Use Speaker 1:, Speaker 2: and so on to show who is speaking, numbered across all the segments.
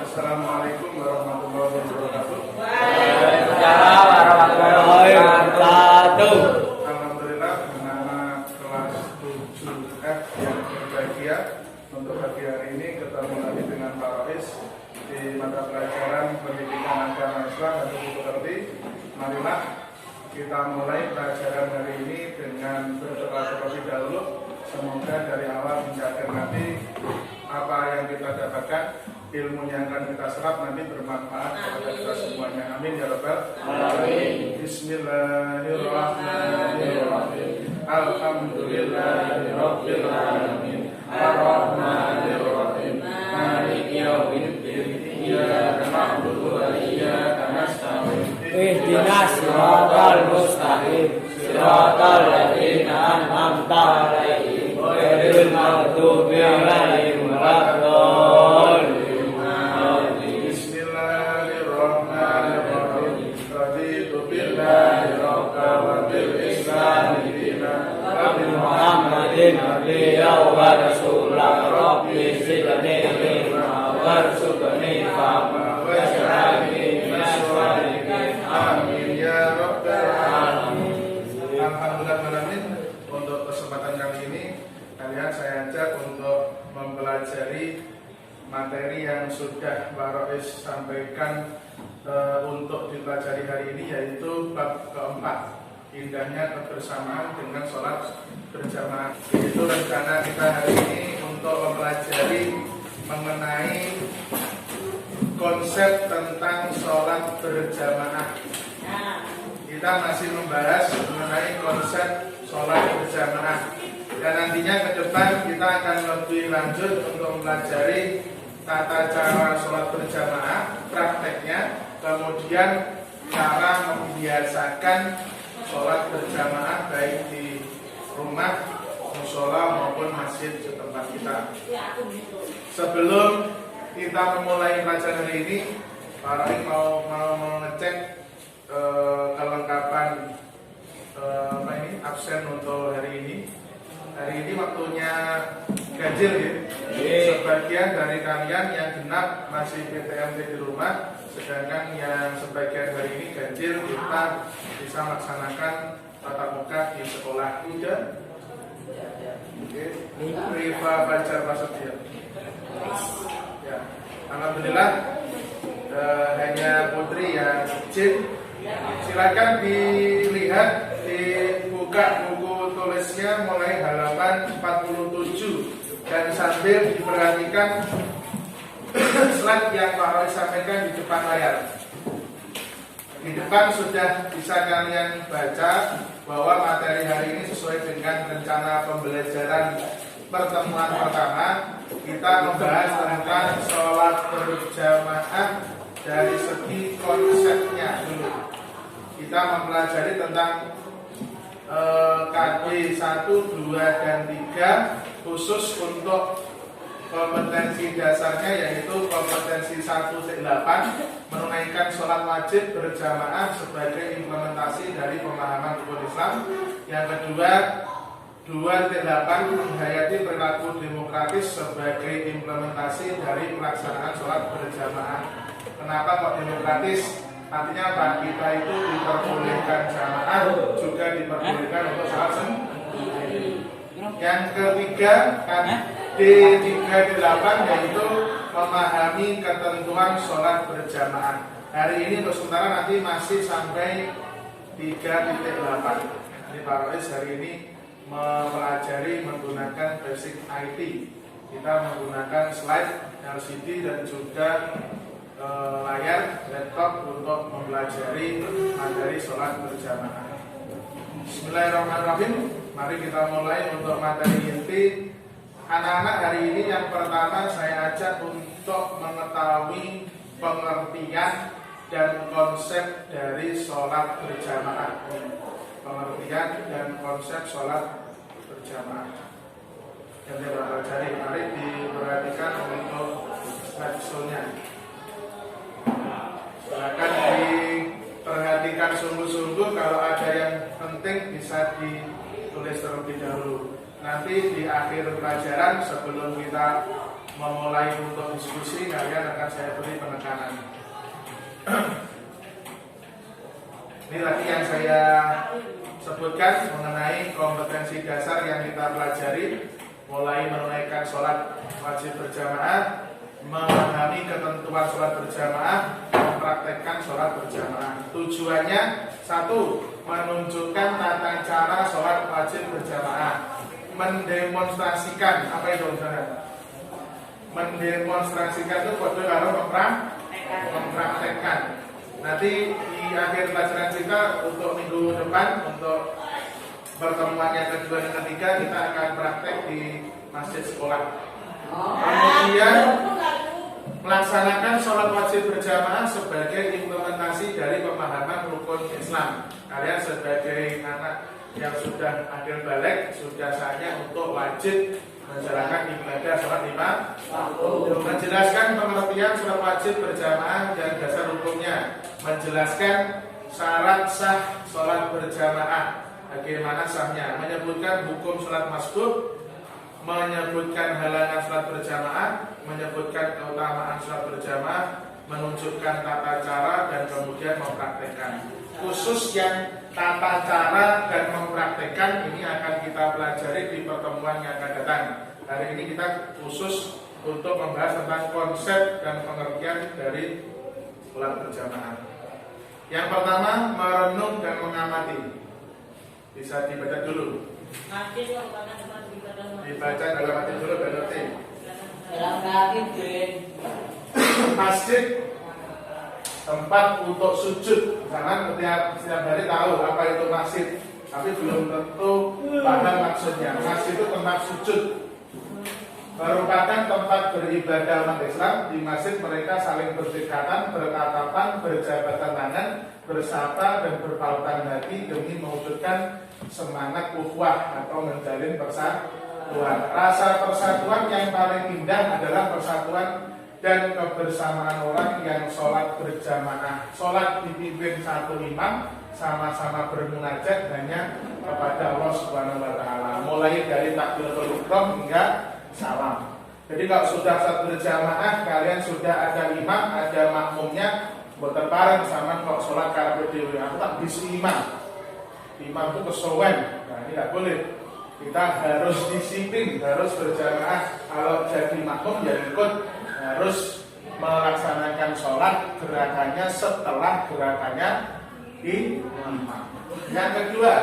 Speaker 1: Assalamualaikum warahmatullahi wabarakatuh.
Speaker 2: Waalaikumsalam warahmatullahi wabarakatuh.
Speaker 1: Alhamdulillah, anak kelas 7F yang berbahagia, untuk pagi hari ini ketemu lagi dengan Pak Rois di mata pelajaran pendidikan agama Islam atau Bukhari. Marilah kita mulai pelajaran hari ini dengan berdoa terlebih dahulu. Semoga dari awal hingga akhir nanti apa yang kita dapatkan, ilmu yang akan kita serap nanti bermanfaat kepada kita semuanya. Amin ya rabbal alamin. Bismillahirrahmanirrahim. Alhamdulillahirabbil alamin. Arrahmanirrahim. Maliki yaumiddin. Iyyaka na'budu wa iyyaka nasta'in.
Speaker 2: Ihdinas siratal mustaqim. Siratal ladzina an'amta 'alaihim ghairil maghdubi 'alaihim waladdallin.
Speaker 1: Bismillahirrahmanirrahim. Raditu billahi rabban wa bil islami dinan wa bi
Speaker 2: Muhammadin nabiyyan wa rasulan rabbi zidni ilma warzuqni fahma waj'alni minas sholihin.
Speaker 1: Amin ya rabbal alamin. Alhamdulillah. Untuk kesempatan kali ini kalian saya ajak untuk mempelajari materi yang sudah Pak Rois sampaikan untuk dipelajari hari ini, yaitu bab keempat, indahnya kebersamaan dengan sholat berjamaah. Itu rencana kita hari ini untuk mempelajari mengenai konsep tentang sholat berjamaah. Kita masih membahas mengenai konsep sholat berjamaah, dan nantinya ke depan kita akan lebih lanjut untuk mempelajari tata cara sholat berjamaah, prakteknya, kemudian cara membiasakan sholat berjamaah baik di rumah, mushola maupun masjid setempat kita. Sebelum kita memulai pelajaran hari ini, Pak Rois mau mengecek kelengkapan absen untuk hari ini. Hari ini waktunya ganjil ya. Sebagian dari kalian yang genap masih PTMT di rumah, sedangkan yang sebagian hari ini ganjil, kita bisa melaksanakan tatap muka di sekolah. Udah? Oke. Riva Fajar Prasetya. Ya. Alhamdulillah, hanya putri yang izin. Silakan dilihat, dibuka buku tulisnya mulai halaman 47 dan sambil diperhatikan slide yang Pak Rois sampaikan di depan layar. Di depan sudah bisa kalian baca bahwa materi hari ini sesuai dengan rencana pembelajaran pertemuan pertama. Kita membahas tentang sholat berjamaah dari segi konsepnya dulu. Kita mempelajari tentang KD 1, 2, dan 3 khusus untuk kompetensi dasarnya, yaitu kompetensi 1-8 menunaikan sholat wajib berjamaah sebagai implementasi dari pemahaman rukun Islam. Yang kedua, 2-8 menghayati perilaku demokratis sebagai implementasi dari pelaksanaan sholat berjamaah. Kenapa kok demokratis? Artinya apa? Kita itu diperbolehkan jamaah, juga diperbolehkan untuk sholat sendiri. Yang ketiga, D3-8, yaitu memahami ketentuan sholat berjamaah. Hari ini untuk sementara nanti masih sampai 3.8. Jadi Pak Rois hari ini mempelajari menggunakan basic IT. Kita menggunakan slide LCD dan juga layar laptop untuk mempelajari materi sholat berjamaah. Bismillahirrahmanirrahim. Mari kita mulai untuk materi inti. Anak-anak, hari ini yang pertama saya ajak untuk mengetahui pengertian dan konsep dari sholat berjamaah. Pengertian dan konsep sholat berjamaah yang kita pelajari. Mari diperhatikan untuk slide-nya. Silakan diperhatikan sungguh-sungguh. Kalau ada yang penting bisa ditulis terlebih dahulu. Nanti di akhir pelajaran sebelum kita memulai untuk diskusi, kalian akan saya beri penekanan. Ini tadi yang saya sebutkan mengenai kompetensi dasar yang kita pelajari, mulai menunaikan sholat wajib berjamaah, memahami ketentuan sholat berjamaah, mempraktekkan sholat berjamaah. Tujuannya satu, menunjukkan tata cara sholat wajib berjamaah, mendemonstrasikan apa itu saudara? Mendemonstrasikan itu kode kalau mempraktekkan. Nanti di akhir pelajaran kita untuk minggu depan, untuk pertemuan yang kedua dan ketiga, kita akan praktek di masjid sekolah. Kemudian melaksanakan sholat wajib berjamaah sebagai implementasi dari pemahaman rukun Islam. Kalian sebagai anak yang sudah akhir balik, sudah saatnya untuk wajib menjalankan ibadah sholat lima waktu, menjelaskan pengertian sholat wajib berjamaah dan dasar hukumnya, menjelaskan syarat sah sholat berjamaah, bagaimana sahnya, menyebutkan hukum sholat masbuk, menyebutkan halangan sholat berjamaah, menyebutkan keutamaan sholat berjamaah, menunjukkan tata cara dan kemudian mempraktekkan. Khusus yang tata cara dan mempraktekkan ini akan kita pelajari di pertemuan yang akan datang. Hari ini kita khusus untuk membahas tentang konsep dan pengertian dari sholat berjamaah. Yang pertama, merenung dan mengamati. Bisa dibaca dulu. Dibaca dalam hati dulu, berarti
Speaker 2: Dalam hati,
Speaker 1: masjid tempat untuk sujud. Jangan setiap hari tahu apa itu masjid, tapi belum tentu paham maksudnya. Masjid itu tempat sujud, merupakan tempat beribadah umat Islam. Di masjid mereka saling berdekatan, bertatapan, berjabatan tangan, bersapa dan berpautan hati demi mewujudkan semangat ukhuwah atau menjalin persatuan. Rasa persatuan yang paling indah adalah persatuan dan kebersamaan orang yang sholat berjamaah. Sholat dipimpin satu imam, sama-sama bermunajat hanya kepada Allah Subhanahu wa Ta'ala, mulai dari takbiratul ihram hingga salam. Jadi kalau sudah sholat berjamaah, kalian sudah ada imam, ada makmumnya, berteparan sama kok sholat karena dewi. Aku tak bisa imam itu kesowan. Nah ini tidak boleh. Kita harus disiplin, harus berjamaah. Kalau jadi makmum ya ikut, harus melaksanakan sholat gerakannya setelah gerakannya di imam. Yang kedua,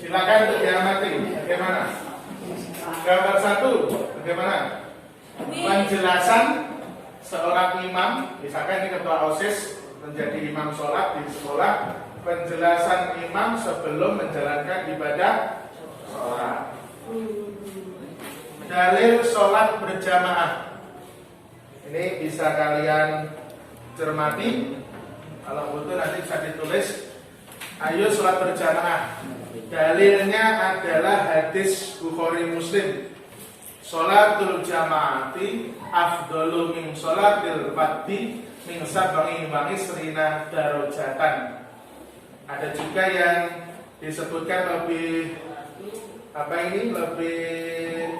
Speaker 1: silakan untuk diamati. Bagaimana? Gambar satu, bagaimana? Penjelasan seorang imam, misalkan ini ketua OSIS menjadi imam sholat di sekolah. Penjelasan imam sebelum menjalankan ibadah sholat. Dalil sholat berjamaah. Ini bisa kalian cermati. Kalau butuh nanti bisa ditulis. Ayo sholat berjamaah. Dalilnya adalah hadis Bukhari Muslim. Sholatul jamaati afdalu min sholatil fardhi min sab'i wa isrina darajatan. Ada juga yang disebutkan lebih lebih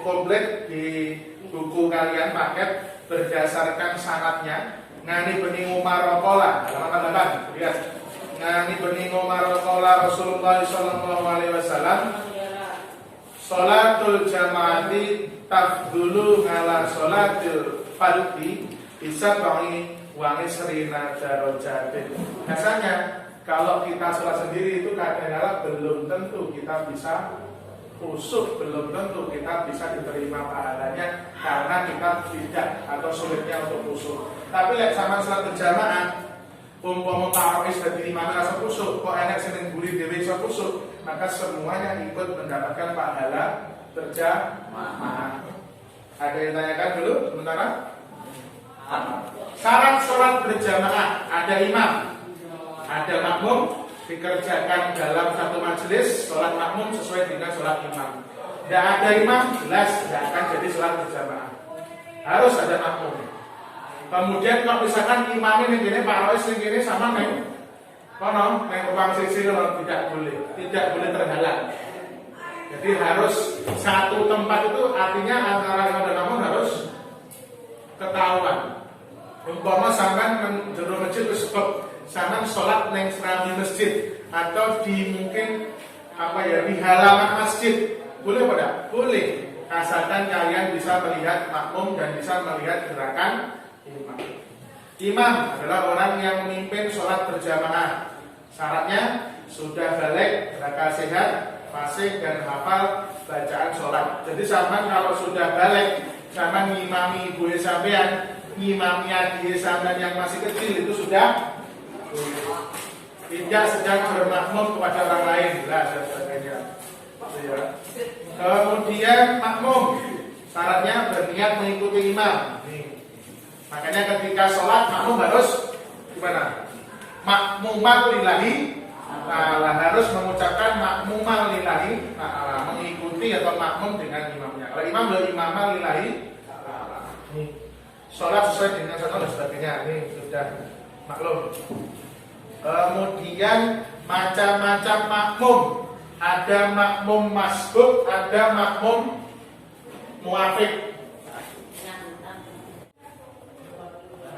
Speaker 1: komplit di buku kalian paket berdasarkan sanadnya. Ngani bening Umar qala, halaman 8. Lihat. Ngani bening Umar qala Rasulullah sallallahu alaihi wasallam, sholatul jamaati tafdulu ala sholatil fardhi bisab'i wa isrina darajatin. Biasanya kalau kita sholat sendiri itu kadang-kadang belum tentu kita bisa khusyuk, belum tentu kita bisa diterima pahalanya karena kita tidak atau sulitnya untuk khusyuk. Tapi lihat sama sholat berjamaah, umpama tarawih dari imam rasa khusyuk, kok enak seneng guri dhewe iso khusyuk, maka semuanya ikut mendapatkan pahala berjamaah. Ada yang tanyakan dulu sementara? Syarat sholat berjamaah, ada imam, ada makmum, dikerjakan dalam satu majelis. Sholat makmum sesuai dengan sholat imam. Tidak ada imam, jelas tidak akan jadi sholat berjamaah. Harus ada makmum. Kemudian kalau misalkan imamnya ini Pak Rois ini sama nih, kono nek ruang sisi tidak boleh terhalang. Jadi harus satu tempat itu artinya antara imam dan makmum harus ketahuan. Umpama sampean jero masjid wis sebab sampean salat ning serambi masjid atau di mungkin di halaman masjid. Boleh apa tidak? Boleh. Asalkan kalian bisa melihat makmum dan bisa melihat gerakan imam. Imam adalah orang yang memimpin sholat berjamaah. Syaratnya sudah balik, berakal sehat, fasih dan hafal bacaan sholat. Jadi sampean kalau sudah balik, sampean ngimami ibu sampean, ngimami adik sampean yang masih kecil itu sudah tidak sedang bermakmum kepada orang lain, dan sebagainya. Ya. Kemudian makmum, syaratnya berniat mengikuti imam. Makanya ketika sholat makmum harus gimana? Makmuman lillahi ta'ala, harus mengucapkan makmuman lillahi ta'ala, mengikuti atau makmum dengan imamnya. Kalau imam adalah imaman lillahi ta'ala. Sholat sesuai dengan syariat dan sebagainya. Ini sudah maklum. Kemudian macam-macam makmum. Ada makmum masbuk, ada makmum muafiq.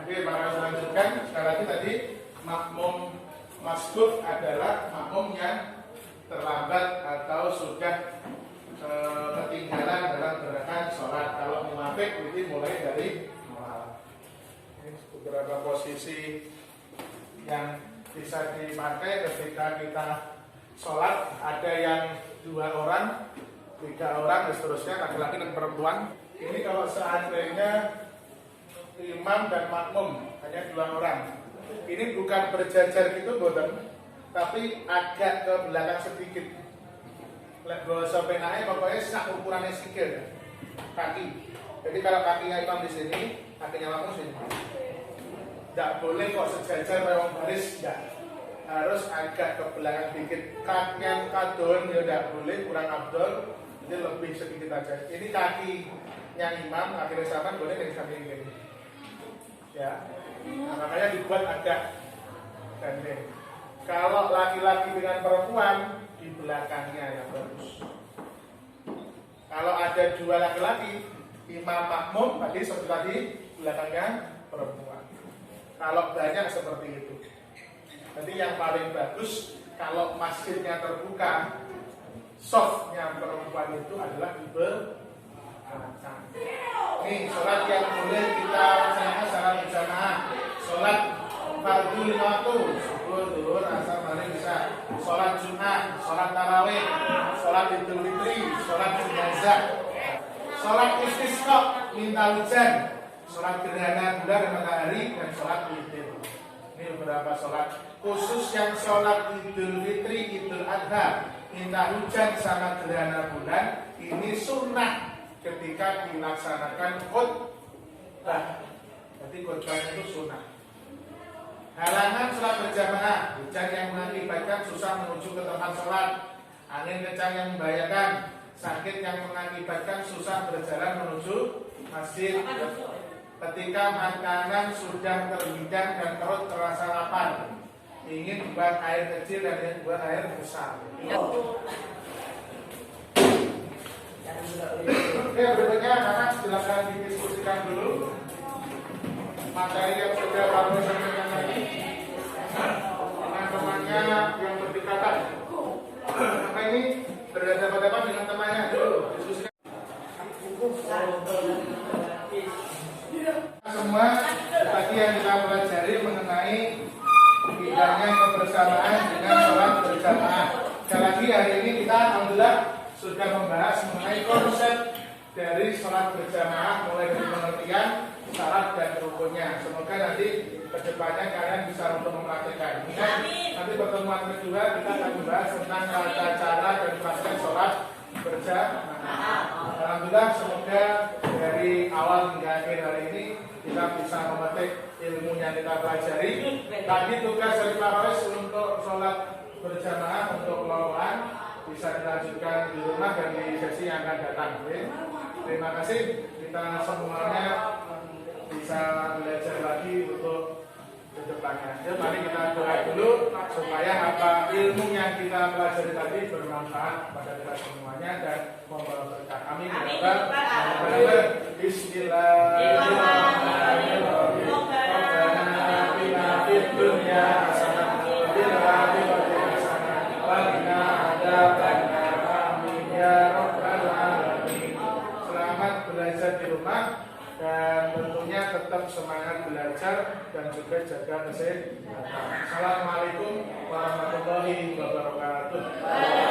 Speaker 1: Oke, maka lanjutkan. Sekali lagi tadi makmum masbuk adalah makmum yang terlambat atau sudah ketinggalan dalam gerakan sholat. Kalau muafiq itu mulai dari awal. Ini beberapa posisi yang bisa dipakai ketika kita sholat. Ada yang 2 orang, 3 orang, dan seterusnya, laki-laki dan perempuan. Ini kalau seandainya imam dan makmum hanya 2 orang, ini bukan berjajar gitu, boten, tapi agak ke belakang sedikit. Lek bahasa penake pokoknya sak ukurannya sikil kaki. Jadi kalau kakinya imam di sini, kakinya makmum sini. Tidak boleh kok sejajar memang baris, tidak. Harus agak ke belakang dikit. Kakian kadon ya tidak boleh, kurang abdol. Jadi lebih sedikit aja. Ini kakinya imam, kaki resapan boleh dari samping ini. Ya, nah, makanya dibuat agak gandeng. Kalau laki-laki dengan perempuan di belakangnya yang bagus. Kalau ada 2 laki-laki, imam makmum tadi seperti tadi, belakangnya perempuan. Kalau banyak seperti itu. Jadi yang paling bagus kalau masjidnya terbuka, softnya perempuan itu adalah di belakang. Nih sholat yang boleh kita laksanakan secara berjamaah. Sholat fardu 5 waktu, subuh, zuhur, asar, maghrib, isya. Sholat Jumat, sholat tarawih, sholat Idul Fitri, sholat jenazah, sholat istisqa, minta hujan, sholat gerhana bulan dan matahari, dan sholat witir. Ini beberapa sholat. Khusus yang sholat Idul Fitri, Idul Adha, minta hujan sama gerhana bulan, ini sunnah ketika dilaksanakan khutbah. Jadi khutbah itu sunnah. Halangan sholat berjamaah, hujan yang mengakibatkan susah menuju ke tempat sholat, angin kencang yang membahayakan, sakit yang mengakibatkan susah berjalan menuju masjid, ketika makanan sudah terhidang dan perut terasa lapar, ingin buang air kecil dan ingin buang air besar. Oke, berikutnya anak silakan didiskusikan dulu materi yang sudah kami sampaikan tadi. Teman-temannya yang berdekatan. Apa ini berhadapan-hadapan dengan temannya dulu diskusikan. Semua tadi yang kita pelajari mengenai indahnya kebersamaan dengan sholat berjamaah. Sekali lagi hari ini kita alhamdulillah sudah membahas mengenai konsep dari sholat berjamaah, mulai dari pengertian, syarat dan rukunnya. Semoga nanti kedepannya kalian bisa untuk mempraktikkan. Nanti pertemuan kedua kita akan membahas tentang tata cara dan praktek sholat berjamaah. Alhamdulillah semoga dari awal hingga akhir hari ini kita bisa memetik ilmu yang kita pelajari. Tadi tugas dari Pak Rois untuk sholat berjamaah untuk keloloan bisa dilanjutkan di rumah dan di sesi yang akan datang. Terima kasih, kita semuanya bisa belajar lagi untuk depannya. Ya, mari kita doa dulu supaya apa ilmu yang kita pelajari tadi bermanfaat pada kita semuanya dan membawa berkah. Amin. Bismillahirrahmanirrahim. Rabbana atina fid dunya hasanah wa fil akhirati hasanah wa qina adzabannar. Amin ya rabbal alamin. Selamat belajar di rumah dan tentunya tetap semangat belajar dan juga jaga kesehatan. Assalamualaikum warahmatullahi wabarakatuh.